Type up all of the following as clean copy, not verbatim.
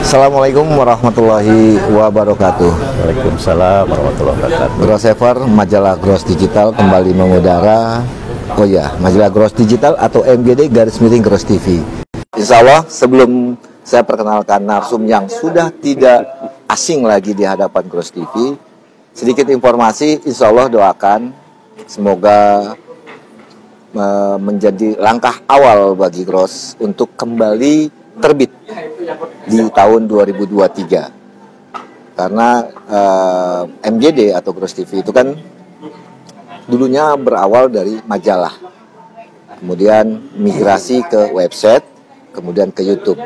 Assalamualaikum warahmatullahi wabarakatuh. Waalaikumsalam warahmatullahi wabarakatuh. Grossever, majalah Gross Digital kembali mengudara. Oh ya, majalah Gross Digital atau MGD garis miring Gross TV. Insya Allah sebelum saya perkenalkan narsum yang sudah tidak asing lagi di hadapan Gross TV, sedikit informasi. Insya Allah doakan semoga menjadi langkah awal bagi Gross untuk kembali terbit di tahun 2023. Karena MGD atau Gross TV itu kan dulunya berawal dari majalah, kemudian migrasi ke website, kemudian ke YouTube,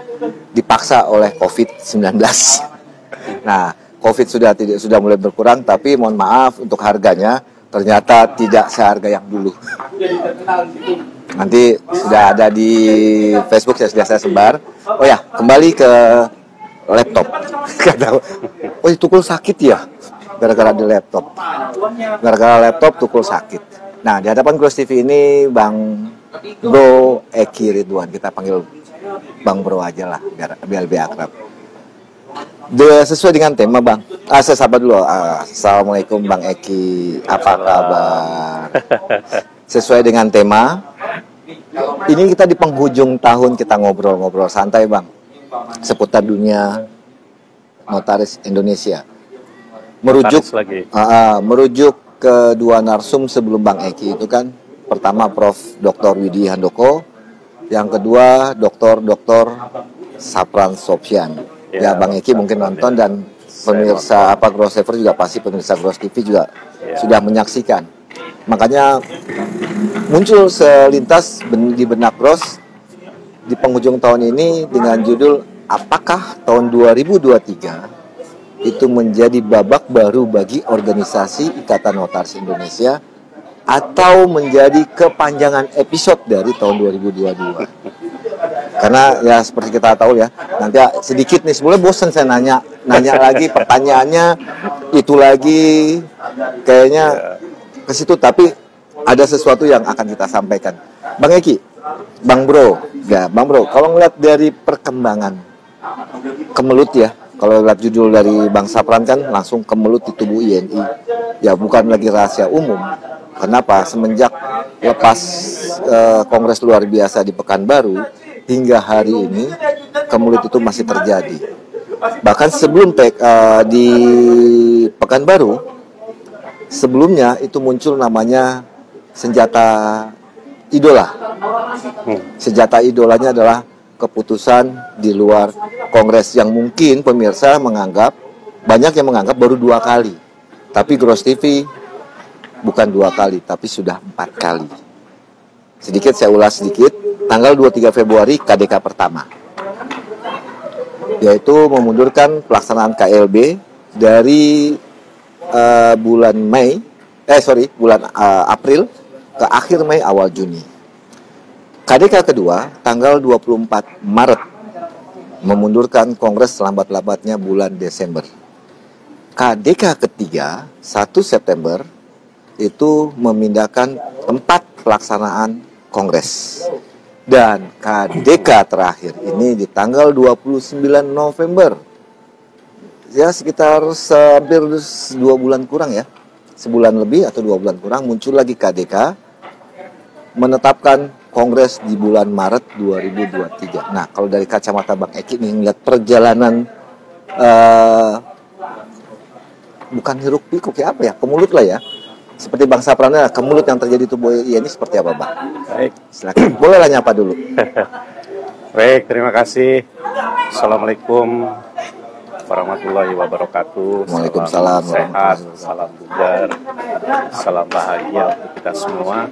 dipaksa oleh COVID-19. Nah, COVID sudah mulai berkurang, tapi mohon maaf untuk harganya ternyata tidak seharga yang dulu. Nanti sudah ada di Facebook, sudah saya sebar. Oh ya, kembali ke laptop. Oh, tukul sakit ya, gara-gara di laptop. Gara-gara laptop tukul sakit. Nah, di hadapan Gross TV ini Bang Bro Eki Ridwan, kita panggil Bang Bro aja lah, biar lebih akrab. Sesuai dengan tema Bang. Saya sapa dulu. Assalamualaikum Bang Eki, apa kabar? Sesuai dengan tema. Ini kita di penghujung tahun, kita ngobrol-ngobrol santai Bang, seputar dunia notaris Indonesia. Merujuk ke dua narsum sebelum Bang Eki itu kan, pertama Prof. Dr. Widi Handoko, yang kedua Dr. Sapran Sopyan. Ya Bang Eki mungkin nonton, dan pemirsa Grossever juga pasti, pemirsa Gross TV juga sudah menyaksikan. Makanya muncul selintas di benak Gross di penghujung tahun ini dengan judul, apakah tahun 2023 itu menjadi babak baru bagi organisasi Ikatan Notaris Indonesia atau menjadi kepanjangan episode dari tahun 2022? Karena ya seperti kita tahu ya, nanti sedikit nih, sebenarnya bosan saya nanya lagi, pertanyaannya itu lagi, kayaknya ke situ, tapi ada sesuatu yang akan kita sampaikan. Bang Eki, Bang Bro, kalau ngeliat dari perkembangan kemelut ya, kalau lihat judul dari Bang Sapran kan langsung kemelut di tubuh INI, ya bukan lagi rahasia umum. Kenapa? Semenjak lepas Kongres luar biasa di Pekanbaru hingga hari ini, kemelut itu masih terjadi. Bahkan sebelum di Pekanbaru, sebelumnya itu muncul namanya senjata idola. Senjata idolanya adalah keputusan di luar Kongres yang mungkin pemirsa banyak yang menganggap baru 2 kali. Tapi Gross TV bukan 2 kali, tapi sudah 4 kali. Sedikit saya ulas sedikit. Tanggal 23 Februari KDK pertama, yaitu memundurkan pelaksanaan KLB dari bulan April ke akhir Mei awal Juni. KDK kedua tanggal 24 Maret memundurkan Kongres selambat-lambatnya bulan Desember. KDK ketiga 1 September itu memindahkan tempat pelaksanaan Kongres. Dan KDK terakhir ini di tanggal 29 November. Ya sekitar hampir 2 bulan kurang ya. Sebulan lebih atau 2 bulan kurang muncul lagi KDK menetapkan Kongres di bulan Maret 2023. Nah, kalau dari kacamata Bang Eki nih ngeliat perjalanan bukan hiruk pikuk ya, apa ya, kemulut lah ya. Seperti Bang Saprannya, kemulut yang terjadi tubuh ini seperti apa Bang? Baik, silakan. Boleh lah nyapa dulu. Baik, terima kasih. Assalamualaikum warahmatullahi wabarakatuh. Waalaikumsalam. Salam sehat, salam bugar, salam bahagia untuk kita semua.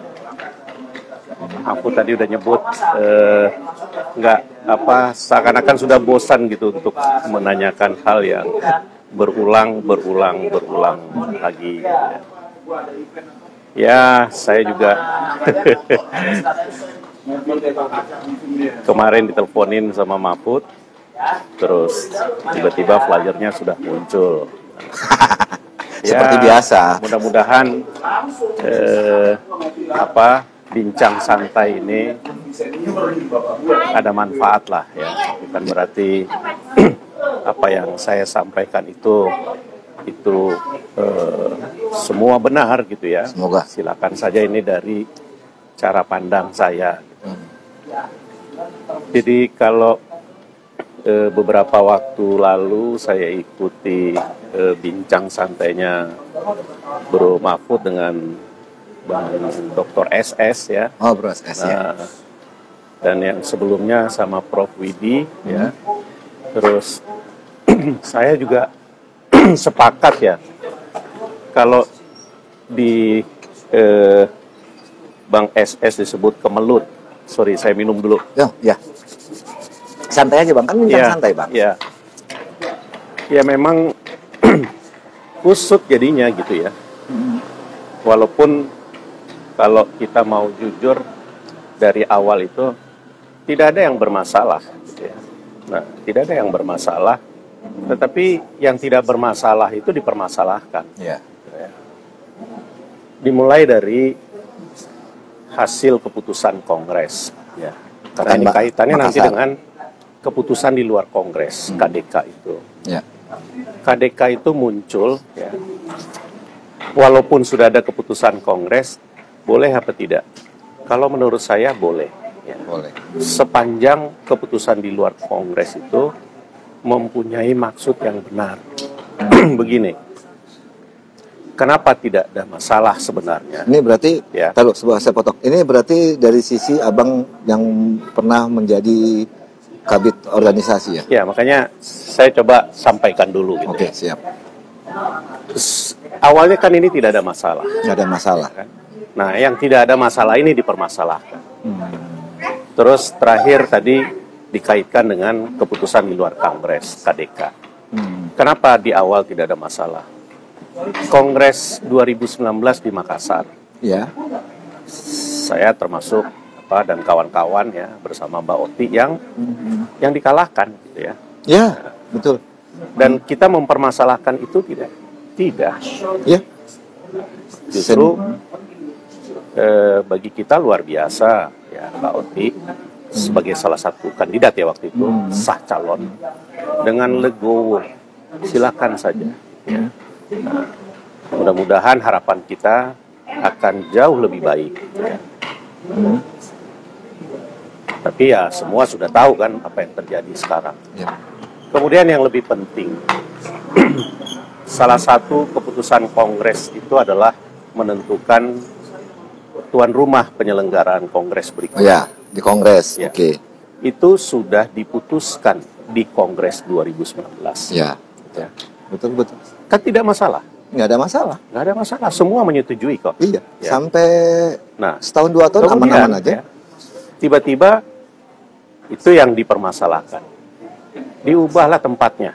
Aku tadi udah nyebut seakan-akan sudah bosan gitu untuk menanyakan hal yang berulang lagi. Ya, saya juga kemarin diteleponin sama Mahfud, terus tiba-tiba flyernya sudah muncul. Seperti biasa. Mudah-mudahan bincang santai ini ada manfaat lah ya, bukan berarti apa yang saya sampaikan itu semua benar gitu ya. Semoga. Silakan saja, ini dari cara pandang saya. Jadi kalau beberapa waktu lalu saya ikuti bincang santainya Bro Mahfud dengan Bang Dr. SS ya. Oh, Bro SS ya. Dan yang sebelumnya sama Prof. Widi ya. Terus saya juga sepakat ya, kalau di Bang SS disebut kemelut. Sorry, saya minum dulu. Ya. Santai aja Bang, kan bincang santai Bang. Ya, ya memang kusut jadinya gitu ya. Walaupun kalau kita mau jujur dari awal itu tidak ada yang bermasalah gitu ya. Nah, tidak ada yang bermasalah, tetapi yang tidak bermasalah itu dipermasalahkan. Ya. Dimulai dari hasil keputusan Kongres ya. Karena ini kaitannya nanti dengan keputusan di luar Kongres, KDK itu. Ya. KDK itu muncul ya, walaupun sudah ada keputusan Kongres, boleh apa tidak? Kalau menurut saya boleh. Ya. Boleh. Sepanjang keputusan di luar Kongres itu mempunyai maksud yang benar. Begini, kenapa tidak ada masalah sebenarnya? Ini berarti, Ya. kalau saya potong, ini berarti dari sisi Abang yang pernah menjadi kabit organisasi ya? Ya, makanya saya coba sampaikan dulu gitu. Oke, Ya. siap. Awalnya kan ini tidak ada masalah. Nggak ada masalah. Nah, yang tidak ada masalah ini dipermasalahkan. Terus terakhir tadi dikaitkan dengan keputusan di luar Kongres, KDK. Kenapa di awal tidak ada masalah? Kongres 2019 di Makassar. Ya. Saya termasuk dan kawan-kawan ya bersama Mbak Oti yang dikalahkan gitu ya. Ya, betul. Dan kita mempermasalahkan itu tidak. Ya. Justru bagi kita luar biasa ya, Mbak Oti sebagai salah satu kandidat ya waktu itu, sah calon dengan legowo, silakan saja ya. Nah, mudah-mudahan harapan kita akan jauh lebih baik ya. Tapi ya semua sudah tahu kan apa yang terjadi sekarang. Ya. Kemudian yang lebih penting, salah satu keputusan Kongres itu adalah menentukan tuan rumah penyelenggaraan Kongres Oh berikutnya. ya, di Kongres. Ya. Oke. Itu sudah diputuskan di Kongres 2019. Ya. Ya. Betul. Kan tidak masalah. Nggak ada masalah. Nggak ada masalah. Semua menyetujui kok. Iya. Ya. Sampai Nah, setahun 2 tahun kemudian, aman-aman aja. ya, tiba-tiba itu yang dipermasalahkan. Diubahlah tempatnya.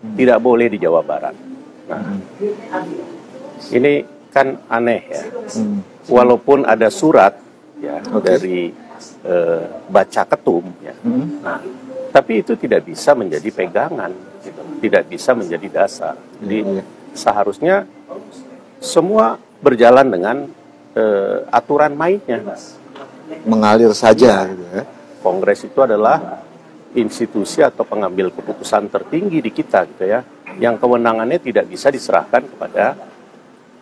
Tidak boleh di Jawa Barat. Nah, ini kan aneh ya. Walaupun ada surat ya dari baca ketum ya. Nah, tapi itu tidak bisa menjadi pegangan, gitu. Tidak bisa menjadi dasar. Jadi seharusnya semua berjalan dengan aturan mainnya. Mengalir saja gitu ya. Kongres itu adalah institusi atau pengambil keputusan tertinggi di kita gitu ya, yang kewenangannya tidak bisa diserahkan kepada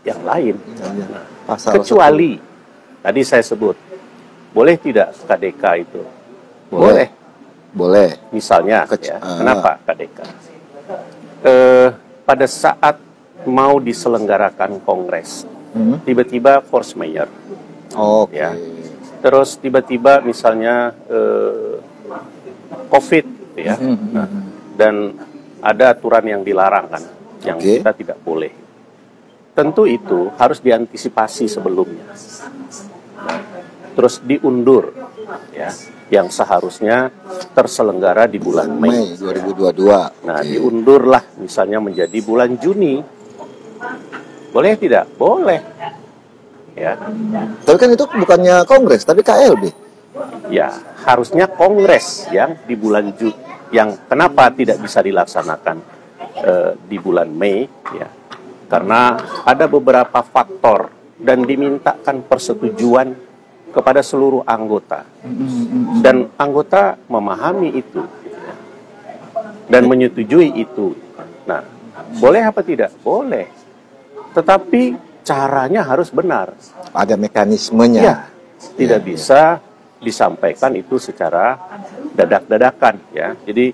yang lain. Pasal Kecuali tadi saya sebut, boleh tidak KDK itu? Boleh. Boleh. Misalnya, kenapa KDK? Pada saat mau diselenggarakan Kongres, tiba-tiba force majeure. Oke. Ya. Terus tiba-tiba misalnya COVID, gitu ya. Nah, dan ada aturan yang dilarang kan, yang kita tidak boleh. Tentu itu harus diantisipasi sebelumnya. Nah, terus diundur, ya, yang seharusnya terselenggara di bulan Mei 2022. Nah, diundurlah misalnya menjadi bulan Juni. Boleh tidak? Boleh. Ya. Tapi kan itu bukannya Kongres, tapi KLB. Ya, harusnya Kongres yang di bulan Juni, yang kenapa tidak bisa dilaksanakan di bulan Mei, ya, karena ada beberapa faktor dan dimintakan persetujuan kepada seluruh anggota, dan anggota memahami itu. dan menyetujui itu. Nah, boleh apa tidak? Boleh. Tetapi caranya harus benar. Ada mekanismenya. Ya, tidak bisa disampaikan itu secara dadak-dadakan ya. Jadi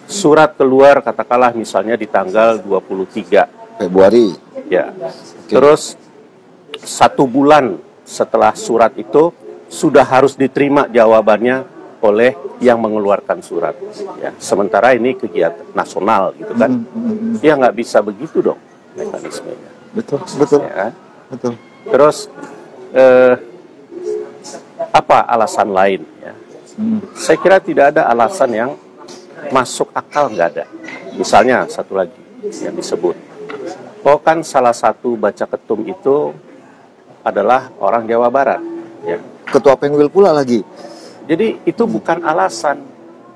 surat keluar katakanlah misalnya di tanggal 23 Februari. ya. Terus 1 bulan setelah surat itu sudah harus diterima jawabannya oleh yang mengeluarkan surat ya. Sementara ini kegiatan nasional gitu kan. Ya nggak bisa begitu dong mekanismenya. Betul, betul. Ya. Betul. Terus apa alasan lain ya? Saya kira tidak ada alasan yang masuk akal, nggak ada. Misalnya satu lagi yang disebut, oh kan salah satu baca ketum itu adalah orang Jawa Barat ya. Ketua Pengwil pula lagi. Jadi itu bukan alasan.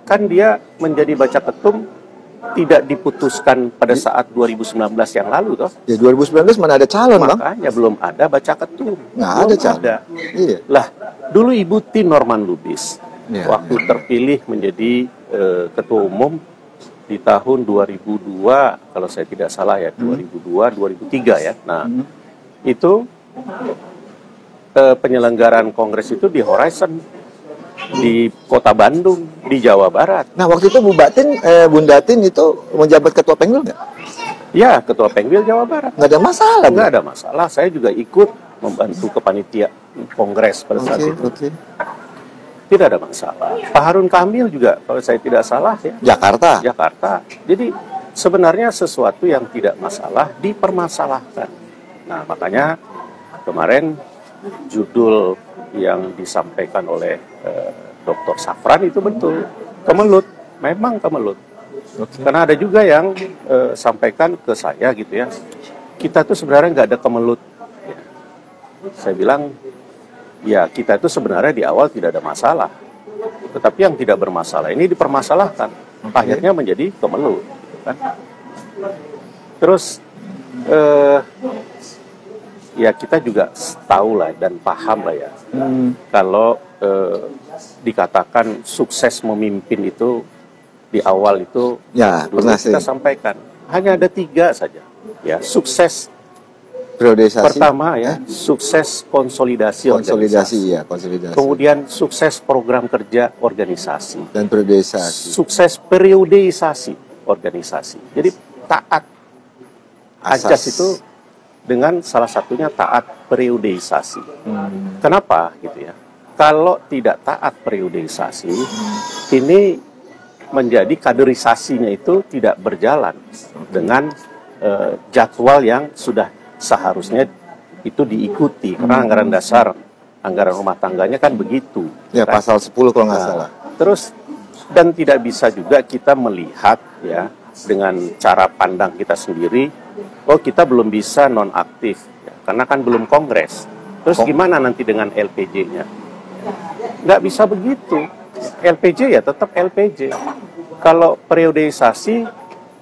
Kan dia menjadi baca ketum tidak diputuskan pada saat 2019 yang lalu toh. Ya 2019 mana ada calon, Bang? Makanya belum ada baca ketum. Nggak ada calon. Iya. Lah, dulu Ibu Tin Norman Lubis Ya, waktu terpilih menjadi ketua umum di tahun 2002 kalau saya tidak salah ya, 2002 2003 ya. Nah, itu penyelenggaraan kongres itu di Horizon di Kota Bandung, di Jawa Barat. Nah, waktu itu Bunda Tin itu menjabat ketua Pengwil nggak? Ya, ketua Pengwil Jawa Barat. Nggak ada masalah, Nggak ada masalah. Saya juga ikut membantu kepanitia kongres pada saat itu. Tidak ada masalah. Pak Harun Kamil juga, kalau saya tidak salah ya. Jakarta. Jadi sebenarnya sesuatu yang tidak masalah dipermasalahkan. Nah, makanya kemarin judul yang disampaikan oleh Dr. Safran itu betul, kemelut, memang kemelut. Karena ada juga yang sampaikan ke saya gitu ya, kita tuh sebenarnya nggak ada kemelut. Ya. Saya bilang, ya kita itu sebenarnya di awal tidak ada masalah, tetapi yang tidak bermasalah ini dipermasalahkan, akhirnya menjadi kemelut. Gitu kan. Terus ya kita juga tahu lah dan paham lah ya, kalau dikatakan sukses memimpin itu di awal itu ya pernah kita sampaikan hanya ada 3 saja ya sukses priorisasi. Pertama ya sukses konsolidasi konsolidasi. Kemudian sukses program kerja organisasi dan priorisasi. Sukses periodisasi organisasi. Jadi taat asas itu dengan salah satunya taat periodisasi. Kenapa gitu ya? Kalau tidak taat periodisasi, ini menjadi kaderisasinya itu tidak berjalan dengan jadwal yang sudah seharusnya itu diikuti. Karena anggaran dasar, anggaran rumah tangganya kan begitu. Ya, kan? pasal 10 kalau nggak salah. Terus, dan tidak bisa juga kita melihat ya dengan cara pandang kita sendiri, oh kita belum bisa nonaktif, ya, karena kan belum kongres. Terus gimana nanti dengan LPJ-nya? Nggak bisa begitu. LPJ ya tetap LPJ. Kalau periodisasi,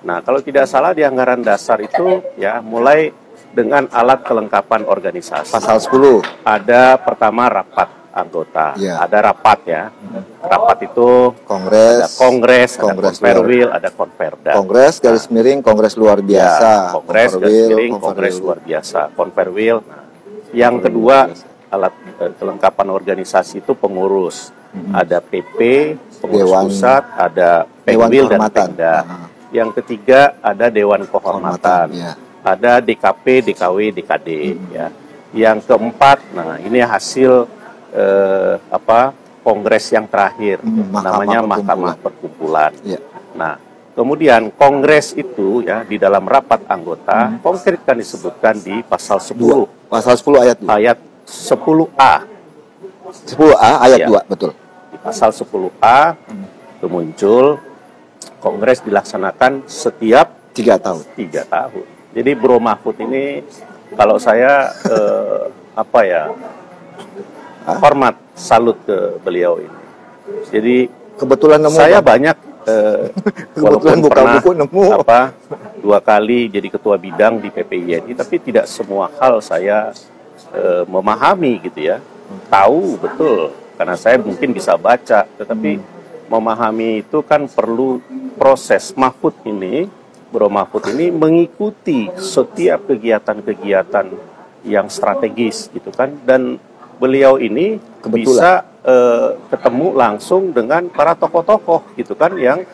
nah kalau tidak salah di anggaran dasar itu ya mulai dengan alat kelengkapan organisasi. Pasal 10. Ada pertama rapat anggota, ya. Ada rapat ya. Rapat itu kongres, ada kongres, ada konferwil, ada konferda. Kongres garis miring kongres luar biasa. Ya, kongres garis miring kongres luar biasa. Konferwil. Nah, yang kedua alat kelengkapan organisasi itu pengurus. Ada PP, pengurus Dewan, pusat, ada Pengwil dan Pemda. Yang ketiga ada Dewan Kehormatan. Ya. Ada DKP, DKW, DKD. Ya. Yang keempat, nah ini hasil kongres yang terakhir, namanya Mahkamah Perkumpulan. Ya. Nah, kemudian kongres itu ya di dalam rapat anggota konkret kan disebutkan di pasal 10. Pasal 10 ayat 2. Ayat 10A. 10A ayat ya. 2, betul. Di pasal 10A itu muncul kongres dilaksanakan setiap 3 tahun. 3 tahun. Jadi Bro Mahfud ini kalau saya hormat, salut ke beliau ini. Jadi kebetulan nemu saya banyak kebetulan buka buku nemu 2 kali jadi ketua bidang di PPINI, tapi tidak semua hal saya memahami gitu ya. Tahu betul karena saya mungkin bisa baca, tetapi memahami itu kan perlu proses. Bro Mahfud ini mengikuti setiap kegiatan-kegiatan yang strategis gitu kan, dan beliau ini bisa ketemu langsung dengan para tokoh-tokoh gitu kan, yang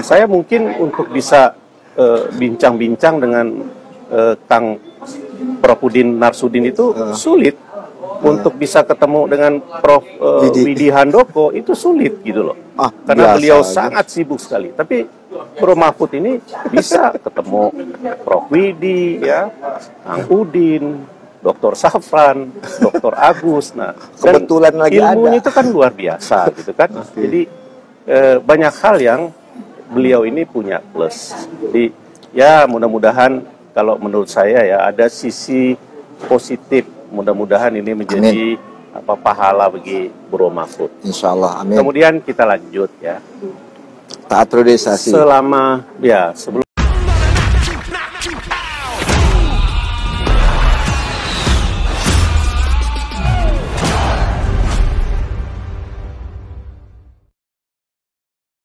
saya mungkin untuk bisa bincang-bincang dengan Kang Profudin Narsudin itu sulit. Untuk bisa ketemu dengan Prof. Widi Handoko itu sulit gitu loh. Karena beliau sangat sibuk sekali. Tapi Bro Mahfud ini bisa ketemu Prof. Widi, ya, Kang Udin, Dr. Safran, Dr. Agus. Nah, kebetulan lagi ilmunya itu kan luar biasa gitu kan. Jadi banyak hal yang beliau ini punya plus. Jadi ya mudah-mudahan kalau menurut saya ya ada sisi positif. Mudah-mudahan ini menjadi pahala bagi Bro Mahfud. Insya Allah, amin. Kemudian kita lanjut ya. Taat priorisasi. Sebelum